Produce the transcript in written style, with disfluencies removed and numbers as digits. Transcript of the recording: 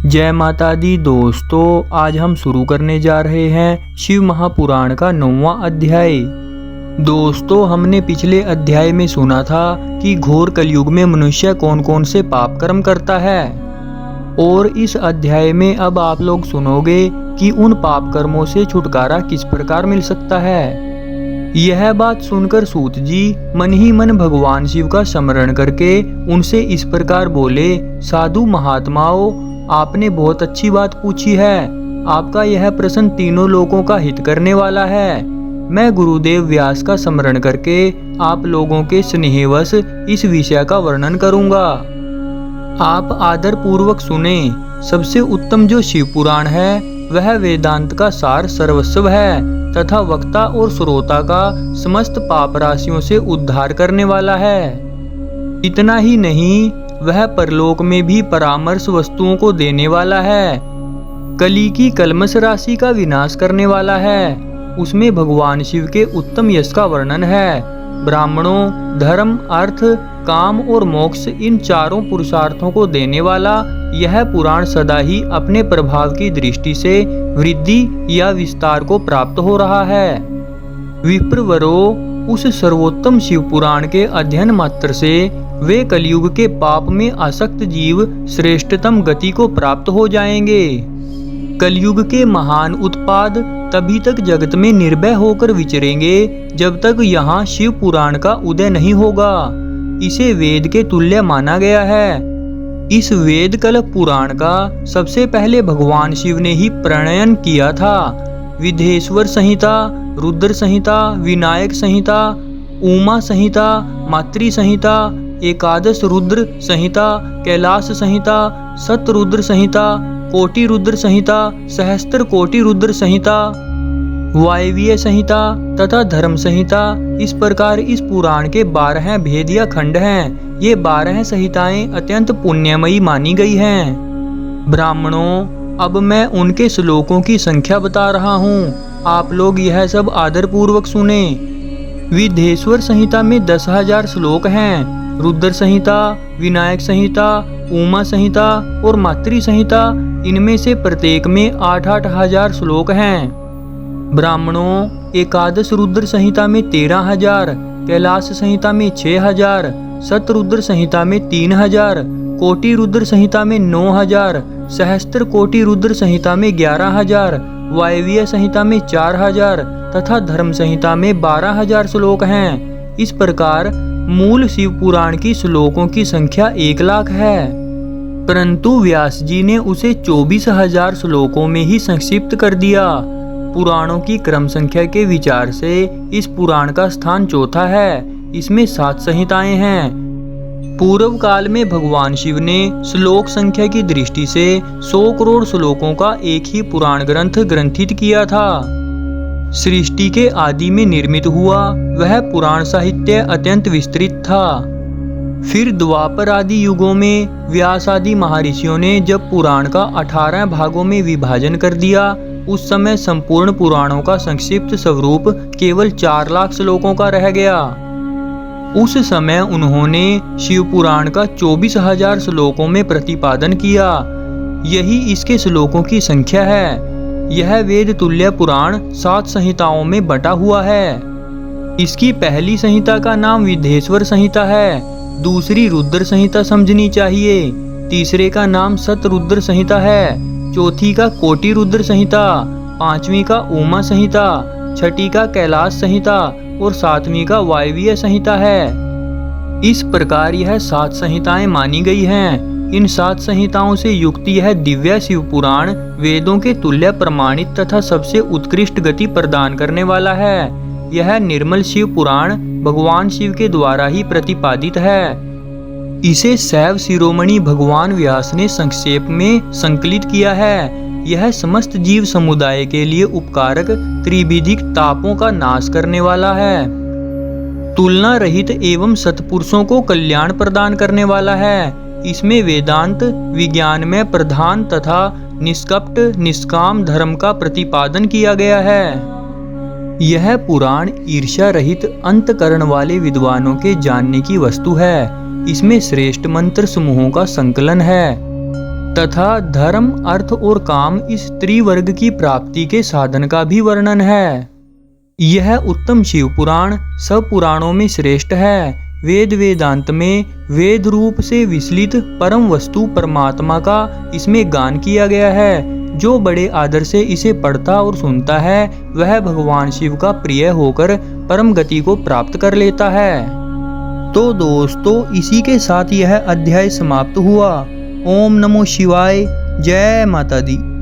जय माता दी दोस्तों, आज हम शुरू करने जा रहे हैं शिव महापुराण का 9वां अध्याय। दोस्तों, हमने पिछले अध्याय में सुना था कि घोर कलयुग में मनुष्य कौन कौन से पाप कर्म करता है, और इस अध्याय में अब आप लोग सुनोगे कि उन पाप कर्मों से छुटकारा किस प्रकार मिल सकता है। यह बात सुनकर सूत जी मन ही मन भगवान शिव का स्मरण करके उनसे इस प्रकार बोले, साधु महात्माओं, आपने बहुत अच्छी बात पूछी है। आपका यह प्रश्न तीनों लोगों का हित करने वाला है। मैं गुरुदेव व्यास का स्मरण करके आप लोगों के स्नेहवश इस विषय का वर्णन करूंगा। आप आदर पूर्वक सुने। सबसे उत्तम जो शिव पुराण है वह वेदांत का सार सर्वस्व है तथा वक्ता और श्रोता का समस्त पाप राशियों से उद्धार करने वाला है। इतना ही नहीं, वह परलोक में भी परामर्श वस्तुओं को देने वाला है। कली की कलमश राशि का विनाश करने वाला है। उसमें भगवान शिव के उत्तम यश का वर्णन है। ब्राह्मणों, धर्म, अर्थ, काम और मोक्ष, इन चारों पुरुषार्थों को देने वाला यह पुराण सदा ही अपने प्रभाव की दृष्टि से वृद्धि या विस्तार को प्राप्त हो रहा है। विप्रवरो, उस सर्वोत्तम शिव पुराण के अध्ययन मात्र से वे कलयुग के पाप में आसक्त जीव श्रेष्ठतम गति को प्राप्त हो जाएंगे। कलयुग के महान उत्पाद तभी तक जगत में निर्भय होकर विचरेंगे जब तक यहाँ शिव पुराण का उदय नहीं होगा। इसे वेद के तुल्य माना गया है। इस वेद कल्प पुराण का सबसे पहले भगवान शिव ने ही प्रणयन किया था। विधेश्वर संहिता, रुद्र संहिता, विनायक संहिता, उमा संहिता, मातृ संहिता, एकादश रुद्र संहिता, कैलाश संहिता, सतरुद्र संहिता, कोटि रुद्र संहिता, सहस्त्र कोटि रुद्र संहिता, वायवीय संहिता तथा धर्म संहिता, इस प्रकार इस पुराण के 12 भेद या खंड हैं। ये 12 संहिताएं अत्यंत पुण्यमयी मानी गई हैं। ब्राह्मणों, अब मैं उनके श्लोकों की संख्या बता रहा हूँ। आप लोग यह सब आदर पूर्वक सुने। विधेश्वर संहिता में 10,000 श्लोक हैं। रुद्र संहिता, विनायक संहिता, उमा संहिता और मातृ संहिता, इनमें से प्रत्येक में 8-8 हजार श्लोक हैं। ब्राह्मणों, एकादश रुद्र संहिता में 13,000, कैलाश संहिता में 6,000, सतरुद्र संहिता में 3,000, कोटि रुद्र संहिता में 9,000, सहस्त्र कोटि रुद्र संहिता में 11,000, वायवीय संहिता में 4,000 तथा धर्म संहिता में 12,000 श्लोक हैं। इस प्रकार मूल शिव पुराण की श्लोकों की संख्या 1,00,000 है, परंतु व्यास जी ने उसे 24,000 श्लोकों में ही संक्षिप्त कर दिया। पुराणों की क्रम संख्या के विचार से इस पुराण का स्थान चौथा है। इसमें 7 संहिताएं हैं। पूर्व काल में भगवान शिव ने श्लोक संख्या की दृष्टि से 100 करोड़ श्लोकों का एक ही पुराण ग्रंथ ग्रंथित किया था। सृष्टि के आदि में निर्मित हुआ वह पुराण साहित्य अत्यंत विस्तृत था। फिर द्वापर आदि युगों में व्यास आदि महर्षियों ने जब पुराण का 18 भागों में विभाजन कर दिया, उस समय संपूर्ण पुराणों का संक्षिप्त स्वरूप केवल 4,00,000 श्लोकों का रह गया। उस समय उन्होंने शिव पुराण का 24,000 श्लोकों में प्रतिपादन किया। यही इसके श्लोकों की संख्या है। यह वेद तुल्य पुराण 7 संहिताओं में बटा हुआ है। इसकी पहली संहिता का नाम विधेश्वर संहिता है, दूसरी रुद्र संहिता समझनी चाहिए, तीसरे का नाम सतरुद्र संहिता है, चौथी का कोटि रुद्र संहिता, 5वीं का उमा संहिता, 6ठी का कैलाश संहिता और 7वीं का वायवीय संहिता है। इस प्रकार यह 7 संहिताएं मानी गई हैं। इन 7 संहिताओं से युक्त यह दिव्य शिव पुराण वेदों के तुल्य प्रमाणित तथा सबसे उत्कृष्ट गति प्रदान करने वाला है। यह निर्मल शिव पुराण भगवान शिव के द्वारा ही प्रतिपादित है। इसे शैव शिरोमणि भगवान व्यास ने संक्षेप में संकलित किया है। यह समस्त जीव समुदाय के लिए उपकारक त्रिविधिक तापों का नाश करने वाला है, तुलना रहित एवं सत्पुरुषों को कल्याण प्रदान करने वाला है। इसमें वेदांत विज्ञान में प्रधान तथा निष्कपट निष्काम धर्म का प्रतिपादन किया गया है। यह पुराण ईर्ष्या रहित अंतकरण वाले विद्वानों के जानने की वस्तु है। इसमें श्रेष्ठ मंत्र समूहों का संकलन है। तथा धर्म, अर्थ और काम इस त्रिवर्ग की प्राप्ति के साधन का भी वर्णन है। यह उत्तम शिव पुराण सब पुराणों में श्रेष्ठ है। वेद वेदांत में वेद रूप से विचलित परम वस्तु परमात्मा का इसमें गान किया गया है। जो बड़े आदर से इसे पढ़ता और सुनता है वह भगवान शिव का प्रिय होकर परम गति को प्राप्त कर लेता है। तो दोस्तों इसी के साथ यह अध्याय समाप्त हुआ। ओम नमो शिवाय। जय माता दी।